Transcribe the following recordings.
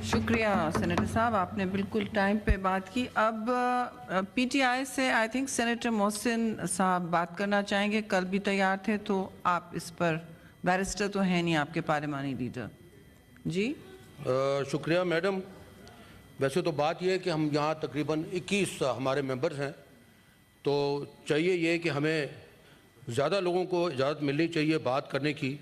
शुक्रिया सेनेटर साहब, आपने बिल्कुल टाइम पे बात की। अब पीटीआई से आई थिंक सेनेटर मोहसिन साहब बात करना चाहेंगे। कल भी तैयार थे, तो आप इस पर, बैरिस्टर तो है नहीं आपके पार्लिमानी लीडर जी। शुक्रिया मैडम। वैसे तो बात यह है कि हम यहाँ तकरीबन 21 हमारे मेंबर्स हैं, तो चाहिए ये कि हमें ज़्यादा लोगों को इजाज़त मिलनी चाहिए बात करने की,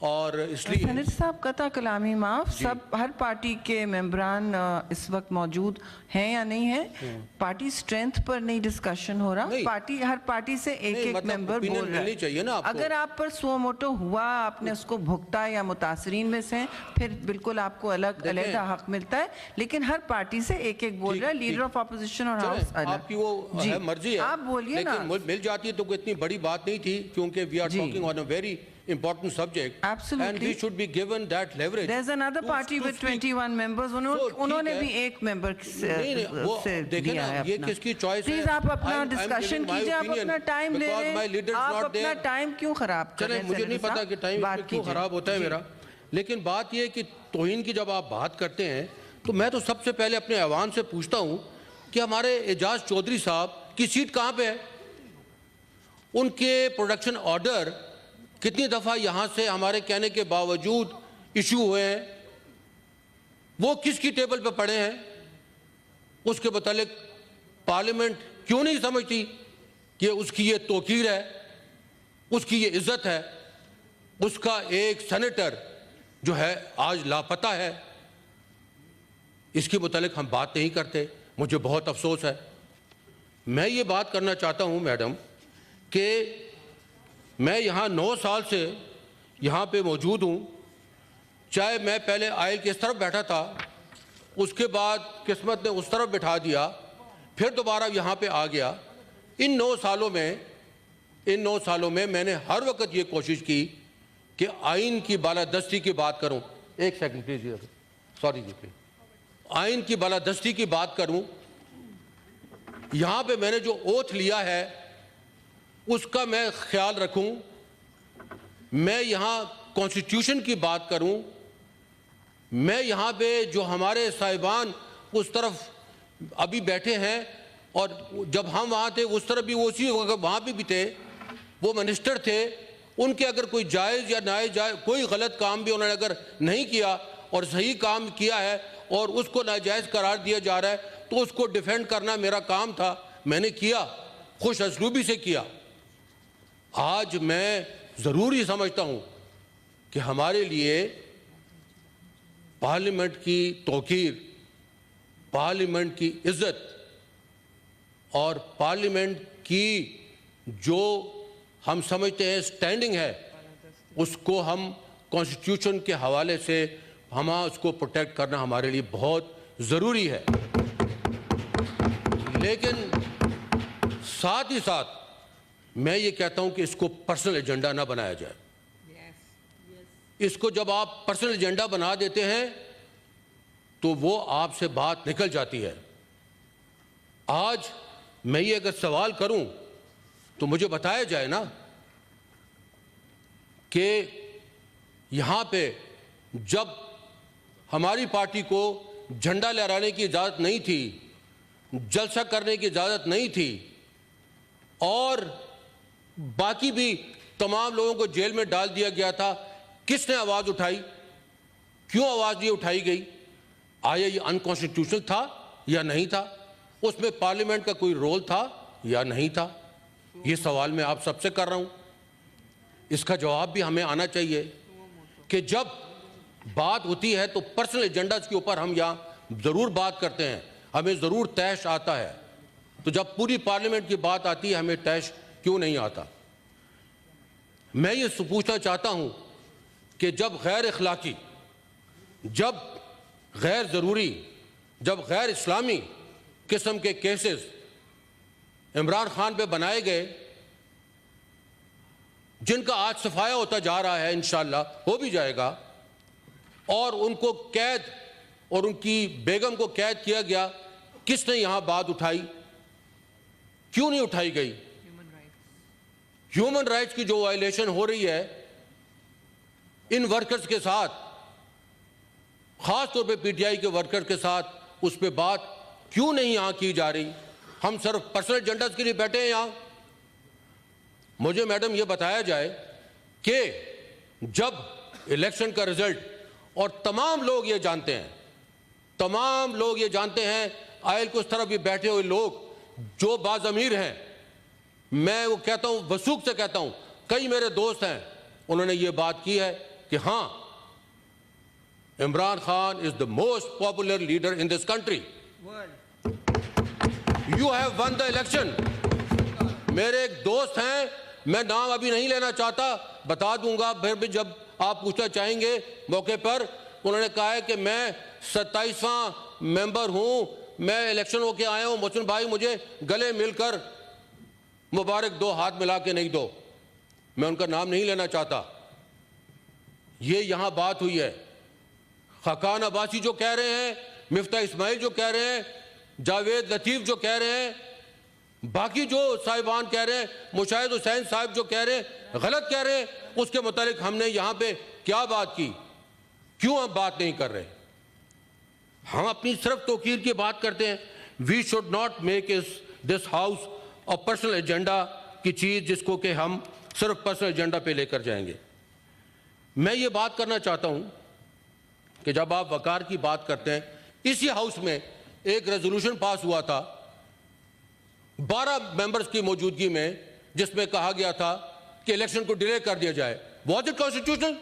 और इसलिए सेनेटर साहब कता कलामी माफ, सब हर पार्टी के मेंबरान इस वक्त मौजूद हैं या नहीं है? पार्टी स्ट्रेंथ पर नहीं डिस्कशन हो रहा, पार्टी हर पार्टी से एक एक मतलब मेंबर बोल रहा है। चाहिए ना आपको। अगर आप पर सो मोटो हुआ, आपने उसको भुगता या मुतासरीन में से, फिर बिल्कुल आपको अलग अलग हक मिलता है, लेकिन हर पार्टी से एक एक बोल रहा है, लीडर ऑफ अपोजिशन और हाउस अलग। आपकी वो है मर्जी है, आप बोलिए ना। मिल जाती है तो कोई इतनी बड़ी बात नहीं थी, क्योंकि we are talking on a very important subject. Absolutely. And we should be given that leverage. There's another party with 21 members. उन्होंने भी एक मेंबर से दिया है अपना। ये किसकी चॉइस है? प्लीज आप अपना डिस्कशन कीजिए, आप अपना टाइम ले रहे हैं, आप अपना टाइम क्यों खराब कर रहे हैं? मुझे नहीं पता कि टाइम क्यों खराब होता है मेरा, लेकिन बात ये कि तौहीन की जब आप बात करते हैं, तो मैं तो सबसे पहले अपने ऐवान से पूछता हूँ कि हमारे एजाज चौधरी साहब की सीट कहाँ पे है? उनके प्रोडक्शन ऑर्डर कितनी दफ़ा यहाँ से हमारे कहने के बावजूद इशू हुए हैं? वो किसकी टेबल पे पड़े हैं? उसके मुतालिक पार्लियामेंट क्यों नहीं समझती कि उसकी ये तौकीर है, उसकी ये इज्जत है? उसका एक सेनेटर जो है आज लापता है, इसके मुतालिक हम बात नहीं करते। मुझे बहुत अफसोस है। मैं ये बात करना चाहता हूँ मैडम कि मैं यहाँ 9 साल से यहाँ पे मौजूद हूँ। चाहे मैं पहले आयल की इस तरफ बैठा था, उसके बाद किस्मत ने उस तरफ बिठा दिया, फिर दोबारा यहाँ पे आ गया। इन 9 सालों में मैंने हर वक्त ये कोशिश की कि आइन की बालादस्ती की बात करूँ। एक सेकंड प्लीज, सॉरी जी प्लीज। आइन की बालादस्ती की बात करूँ। यहाँ पे मैंने जो ओथ लिया है उसका मैं ख्याल रखूं। मैं यहाँ कॉन्स्टिट्यूशन की बात करूं। मैं यहाँ पे जो हमारे साहिबान उस तरफ अभी बैठे हैं, और जब हम वहाँ थे उस तरफ भी उसी वहाँ पे भी थे, वो मिनिस्टर थे, उनके अगर कोई जायज़ या नाजायज़ कोई गलत काम भी उन्होंने अगर नहीं किया और सही काम किया है और उसको नाजायज़ करार दिया जा रहा है, तो उसको डिफेंड करना मेरा काम था। मैंने किया, खुश असलूबी से किया। आज मैं ज़रूरी समझता हूँ कि हमारे लिए पार्लियामेंट की तौकीर, पार्लियामेंट की इज़्ज़त और पार्लियामेंट की जो हम समझते हैं स्टैंडिंग है, उसको हम कॉन्स्टिट्यूशन के हवाले से हम उसको प्रोटेक्ट करना हमारे लिए बहुत ज़रूरी है। लेकिन साथ ही साथ मैं ये कहता हूं कि इसको पर्सनल एजेंडा ना बनाया जाए। इसको जब आप पर्सनल एजेंडा बना देते हैं तो वो आपसे बात निकल जाती है। आज मैं ये अगर सवाल करूं तो मुझे बताया जाए ना कि यहां पे जब हमारी पार्टी को झंडा लहराने की इजाज़त नहीं थी, जलसा करने की इजाज़त नहीं थी, और बाकी भी तमाम लोगों को जेल में डाल दिया गया था, किसने आवाज़ उठाई? क्यों आवाज़ ये उठाई गई? आया ये अनकॉन्स्टिट्यूशनल था या नहीं था? उसमें पार्लियामेंट का कोई रोल था या नहीं था? ये सवाल मैं आप सबसे कर रहा हूँ। इसका जवाब भी हमें आना चाहिए कि जब बात होती है तो पर्सनल एजेंडाज के ऊपर हम यहाँ ज़रूर बात करते हैं, हमें ज़रूर तैश आता है। तो जब पूरी पार्लियामेंट की बात आती है हमें तैश क्यों नहीं आता? मैं ये पूछना चाहता हूं कि जब गैर इखलाकी, जब गैर ज़रूरी, जब गैर इस्लामी किस्म के केसेस इमरान खान पे बनाए गए, जिनका आज सफाया होता जा रहा है, इंशाअल्लाह हो भी जाएगा, और उनको कैद और उनकी बेगम को कैद किया गया, किसने यहां बात उठाई? क्यों नहीं उठाई गई? ह्यूमन राइट्स की जो वायलेशन हो रही है इन वर्कर्स के साथ, खास तौर पे पीटीआई के वर्कर के साथ उस पर बात क्यों नहीं यहां की जा रही? हम सिर्फ पर्सनल एजेंडास के लिए बैठे हैं यहां। मुझे मैडम ये बताया जाए कि जब इलेक्शन का रिजल्ट, और तमाम लोग ये जानते हैं, तमाम लोग ये जानते हैं, आयल को उस तरफ भी बैठे हुए लोग जो बाज़मीर हैं, मैं वो कहता हूं, वसूख से कहता हूं, कई मेरे दोस्त हैं, उन्होंने ये बात की है कि हां, Imran Khan is the most popular leader in this country. You have one the election. मेरे एक दोस्त हैं, मैं नाम अभी नहीं लेना चाहता, बता दूंगा फिर भी जब आप पूछना चाहेंगे मौके पर। उन्होंने कहा है कि मैं 27वां मेंबर हूं, मैं इलेक्शन होके आया हूं, मोहसिन भाई मुझे गले मिलकर मुबारक दो, हाथ मिला के नहीं दो। मैं उनका नाम नहीं लेना चाहता। ये यहां बात हुई है। खाकान अब्बासी जो कह रहे हैं, मिफ्ता इस्माइल जो कह रहे हैं, जावेद लतीफ जो कह रहे हैं, बाकी जो साहिबान कह रहे हैं, मुशाहिद हुसैन साहब जो कह रहे हैं, गलत कह रहे हैं, उसके मुतालिक हमने यहां पे क्या बात की? क्यों हम बात नहीं कर रहे? हम अपनी सिर्फ तौकीर की बात करते हैं। We should not make this house और पर्सनल एजेंडा की चीज जिसको कि हम सिर्फ पर्सनल एजेंडा पे लेकर जाएंगे। मैं ये बात करना चाहता हूं कि जब आप वकार की बात करते हैं, इसी हाउस में एक रेजोल्यूशन पास हुआ था 12 मेंबर्स की मौजूदगी में, जिसमें कहा गया था कि इलेक्शन को डिले कर दिया जाए। Was it constitutional?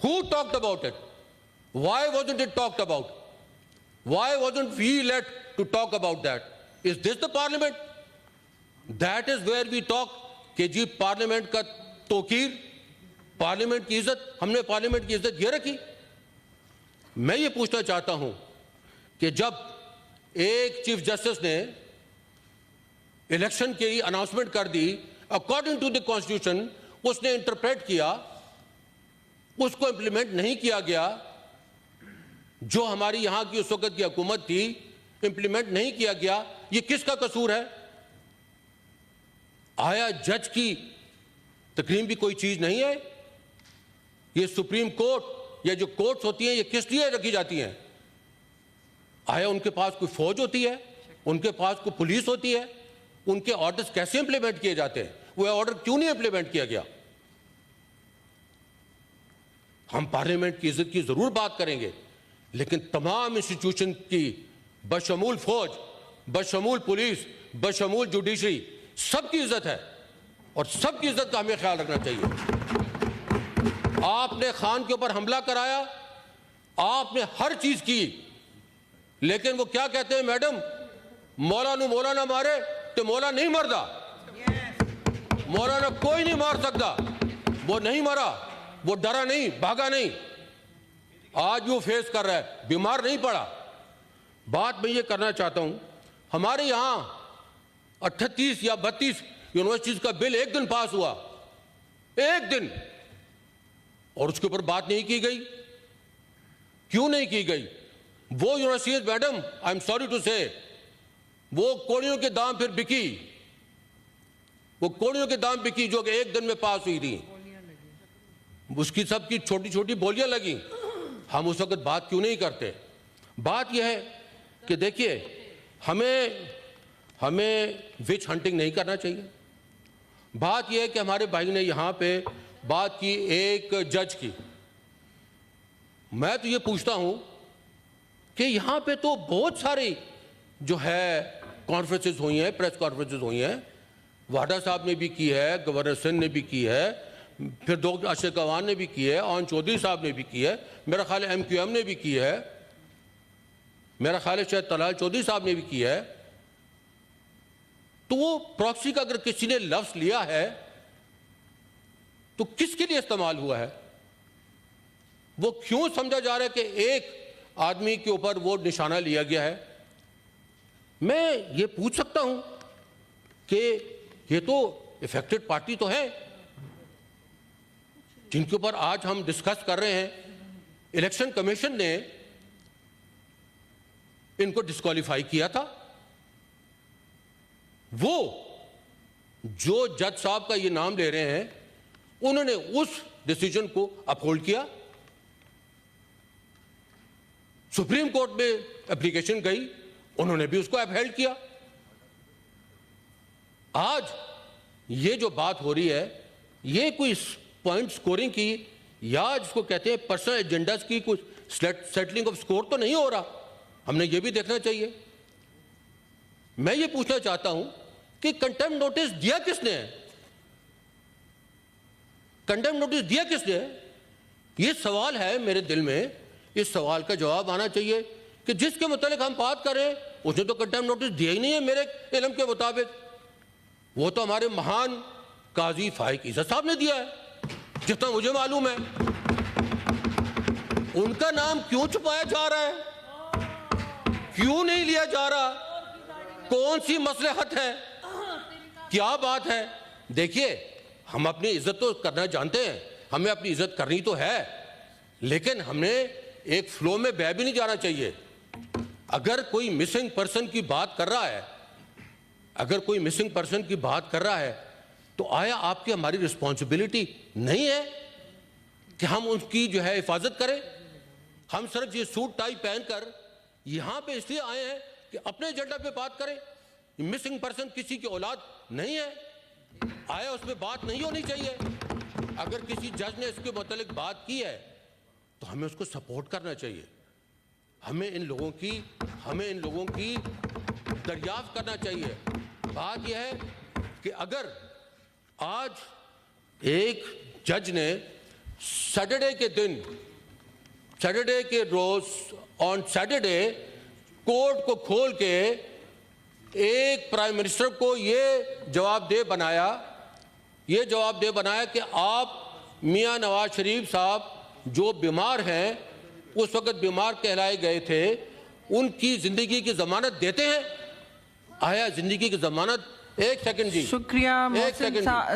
Who talked about it? Why wasn't it talked about? Why wasn't we let to talk about that? Is this the parliament? That is where we talk कि जी parliament का Tauqeer, parliament की इज्जत, हमने parliament की इज्जत ये रखी। मैं ये पूछना चाहता हूं कि जब एक चीफ जस्टिस ने इलेक्शन की अनाउंसमेंट कर दी अकॉर्डिंग टू द कॉन्स्टिट्यूशन, उसने इंटरप्रेट किया, उसको इंप्लीमेंट नहीं किया गया। जो हमारी यहां की उस वक्त की हुकूमत थी, इंप्लीमेंट नहीं किया गया। ये किसका कसूर है? आया जज की तकरीम भी कोई चीज नहीं है? ये सुप्रीम कोर्ट या जो कोर्ट्स होती हैं, ये किस लिए रखी जाती हैं? आया उनके पास कोई फौज होती है? उनके पास कोई पुलिस होती है? उनके ऑर्डर्स कैसे इंप्लीमेंट किए जाते हैं? वो ऑर्डर क्यों नहीं इंप्लीमेंट किया गया? हम पार्लियामेंट की इज्जत की जरूर बात करेंगे, लेकिन तमाम इंस्टीट्यूशन की बशमूल फौज, बशमूल पुलिस, बशमूल जुडिशरी, सबकी इज्जत है और सबकी इज्जत का हमें ख्याल रखना चाहिए। आपने खान के ऊपर हमला कराया, आपने हर चीज की, लेकिन वो क्या कहते हैं मैडम, मौला ना मारे तो मौला नहीं मरदा। मौलाना कोई नहीं मार सकता। वो नहीं मरा, वो डरा नहीं, भागा नहीं, आज वो फेस कर रहा है, बीमार नहीं पड़ा। बात मैं ये करना चाहता हूं, हमारे यहां 38 या 32 यूनिवर्सिटीज का बिल एक दिन पास हुआ, एक दिन, और उसके ऊपर बात नहीं की गई। क्यों नहीं की गई? वो universities madam, I am sorry to say, वो कोड़ियों के दाम फिर बिकी, वो कोड़ियों के दाम बिकी जो कि एक दिन में पास हुई थी, उसकी सबकी छोटी छोटी बोलियां लगी। हम उस वक्त बात क्यों नहीं करते? बात यह है कि देखिए, हमें विच हंटिंग नहीं करना चाहिए। बात यह है कि हमारे भाई ने यहां पे बात की एक जज की। मैं तो ये पूछता हूं कि यहां पे तो बहुत सारी जो है कॉन्फ्रेंसेस हुई हैं, प्रेस कॉन्फ्रेंसेस हुई हैं, वाडा साहब ने भी की है, गवर्नर सिंह ने भी की है, फिर डॉक्टर अशरफ गवान ने भी की है, ऑन चौधरी साहब ने भी की है, मेरा ख्याल है MQM ने भी की है, मेरा ख्याल है शायद तलाल चौधरी साहब ने भी की है। तो वो प्रॉक्सी का अगर किसी ने लफ्ज लिया है तो किसके लिए इस्तेमाल हुआ है? वो क्यों समझा जा रहा है कि एक आदमी के ऊपर वो निशाना लिया गया है? मैं ये पूछ सकता हूं कि ये तो इफेक्टेड पार्टी तो है जिनके ऊपर आज हम डिस्कस कर रहे हैं। इलेक्शन कमीशन ने इनको डिस्क्वालीफाई किया था। वो जो जज साहब का ये नाम ले रहे हैं, उन्होंने उस डिसीजन को अपहोल्ड किया। सुप्रीम कोर्ट में एप्लीकेशन गई, उन्होंने भी उसको अपहेल्ड किया। आज ये जो बात हो रही है, ये कोई पॉइंट स्कोरिंग की या जिसको कहते हैं पर्सनल एजेंडास की कुछ सेटलिंग ऑफ स्कोर तो नहीं हो रहा। हमने ये भी देखना चाहिए। मैं ये पूछना चाहता हूं कि कंटेम्प्ट नोटिस दिया किसने है? कंटेम्प्ट नोटिस दिया किसने है? ये सवाल है मेरे दिल में। इस सवाल का जवाब आना चाहिए कि जिसके मुतालिक हम बात करें उसने तो कंटेम्प्ट नोटिस दिया ही नहीं है मेरे इल्म के मुताबिक। वो तो हमारे महान काजी फाइक ईसा साहब ने दिया है, जितना मुझे मालूम है। उनका नाम क्यों छुपाया जा रहा है? क्यों नहीं लिया जा रहा? कौन सी मसलहत है? क्या बात है? देखिए, हम अपनी इज्जत तो करना जानते हैं, हमें अपनी इज्जत करनी तो है, लेकिन हमने एक फ्लो में बह भी नहीं जाना चाहिए। अगर कोई मिसिंग पर्सन की बात कर रहा है, अगर कोई मिसिंग पर्सन की बात कर रहा है, तो आया आपकी हमारी रिस्पॉन्सिबिलिटी नहीं है कि हम उनकी जो है हिफाजत करें? हम सिर्फ ये सूट टाई पहनकर यहां पे इसलिए आए हैं कि अपने एजेंडा पे बात करें। मिसिंग पर्सन किसी की औलाद नहीं है, आया उसमें बात नहीं होनी चाहिए। अगर किसी जज ने इसके मुतालिक बात की है तो हमें उसको सपोर्ट करना चाहिए। हमें इन लोगों की दरियाफ्त करना चाहिए। बात यह है कि अगर आज एक जज ने सैटरडे के रोज ऑन सैटरडे कोर्ट को खोल के एक प्राइम मिनिस्टर को ये जवाबदेह बनाया कि आप मियां नवाज शरीफ साहब जो बीमार हैं, उस वक्त बीमार कहलाए गए थे, उनकी जिंदगी की जमानत देते हैं। आया जिंदगी की जमानत? एक सेकंड जी, शुक्रिया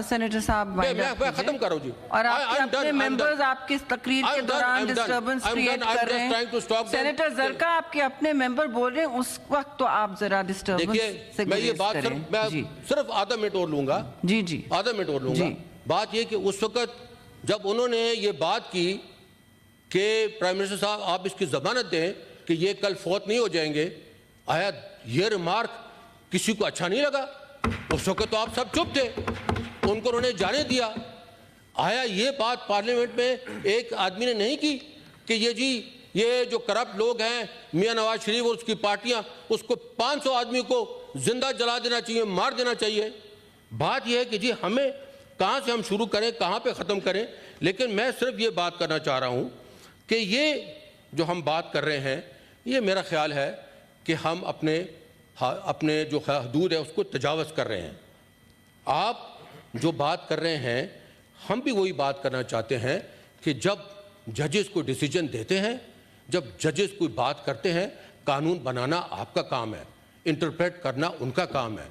सेनेटर साहब। मैं खत्म करूं जी। और आपके अपने मेंबर्स आपकी इस तकरीर के दौरान डिस्टर्बेंस क्रिएट कर रहे हैं। सेनेटर जरका आपके अपने मेंबर बोल रहे हैं, उस वक्त तो आप जरा डिस्टर्बेंस से मैं ये बात सिर्फ आधा मिनट और लूंगा। जी आधा मिनट और लूंगा। बात ये कि उस वक्त जब उन्होंने ये बात की कि प्राइम मिनिस्टर साहब आप इसकी जमानत दें कि ये कल फौत नहीं हो जाएंगे, आया ये रिमार्क किसी को अच्छा नहीं लगा? उस वक्त तो आप सब चुप थे, उनको उन्होंने जाने दिया। आया ये बात पार्लियामेंट में एक आदमी ने नहीं की कि ये जो करप्ट लोग हैं, मियां नवाज शरीफ और उसकी पार्टियां, उसको 500 आदमी को जिंदा जला देना चाहिए, मार देना चाहिए। बात यह है कि जी हमें कहां से हम शुरू करें, कहां पे ख़त्म करें। लेकिन मैं सिर्फ ये बात करना चाह रहा हूं कि ये जो हम बात कर रहे हैं, ये मेरा ख्याल है कि हम अपने जो हदूद है उसको तजावज़ कर रहे हैं। आप जो बात कर रहे हैं, हम भी वही बात करना चाहते हैं कि जब जजेस को डिसीजन देते हैं, जब जजेस कोई बात करते हैं, कानून बनाना आपका काम है, इंटरप्रेट करना उनका काम है।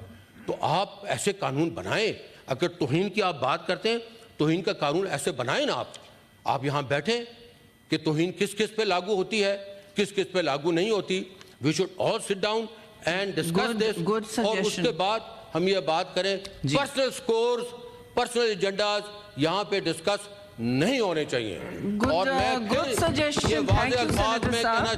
तो आप ऐसे कानून बनाएं। अगर तौहीन की आप बात करते हैं, तौहीन का कानून ऐसे बनाएं ना। आप यहाँ बैठे कि तौहीन किस किस पे लागू होती है, किस किस पे लागू नहीं होती। We should all sit down and discuss this, और उसके बाद हम ये बात करें। पर्सनल स्कोर्स, पर्सनल एजेंडाज यहाँ पे डिस्कस नहीं होने चाहिए। और मैं ये वाज़ेह अल्फाज में कहना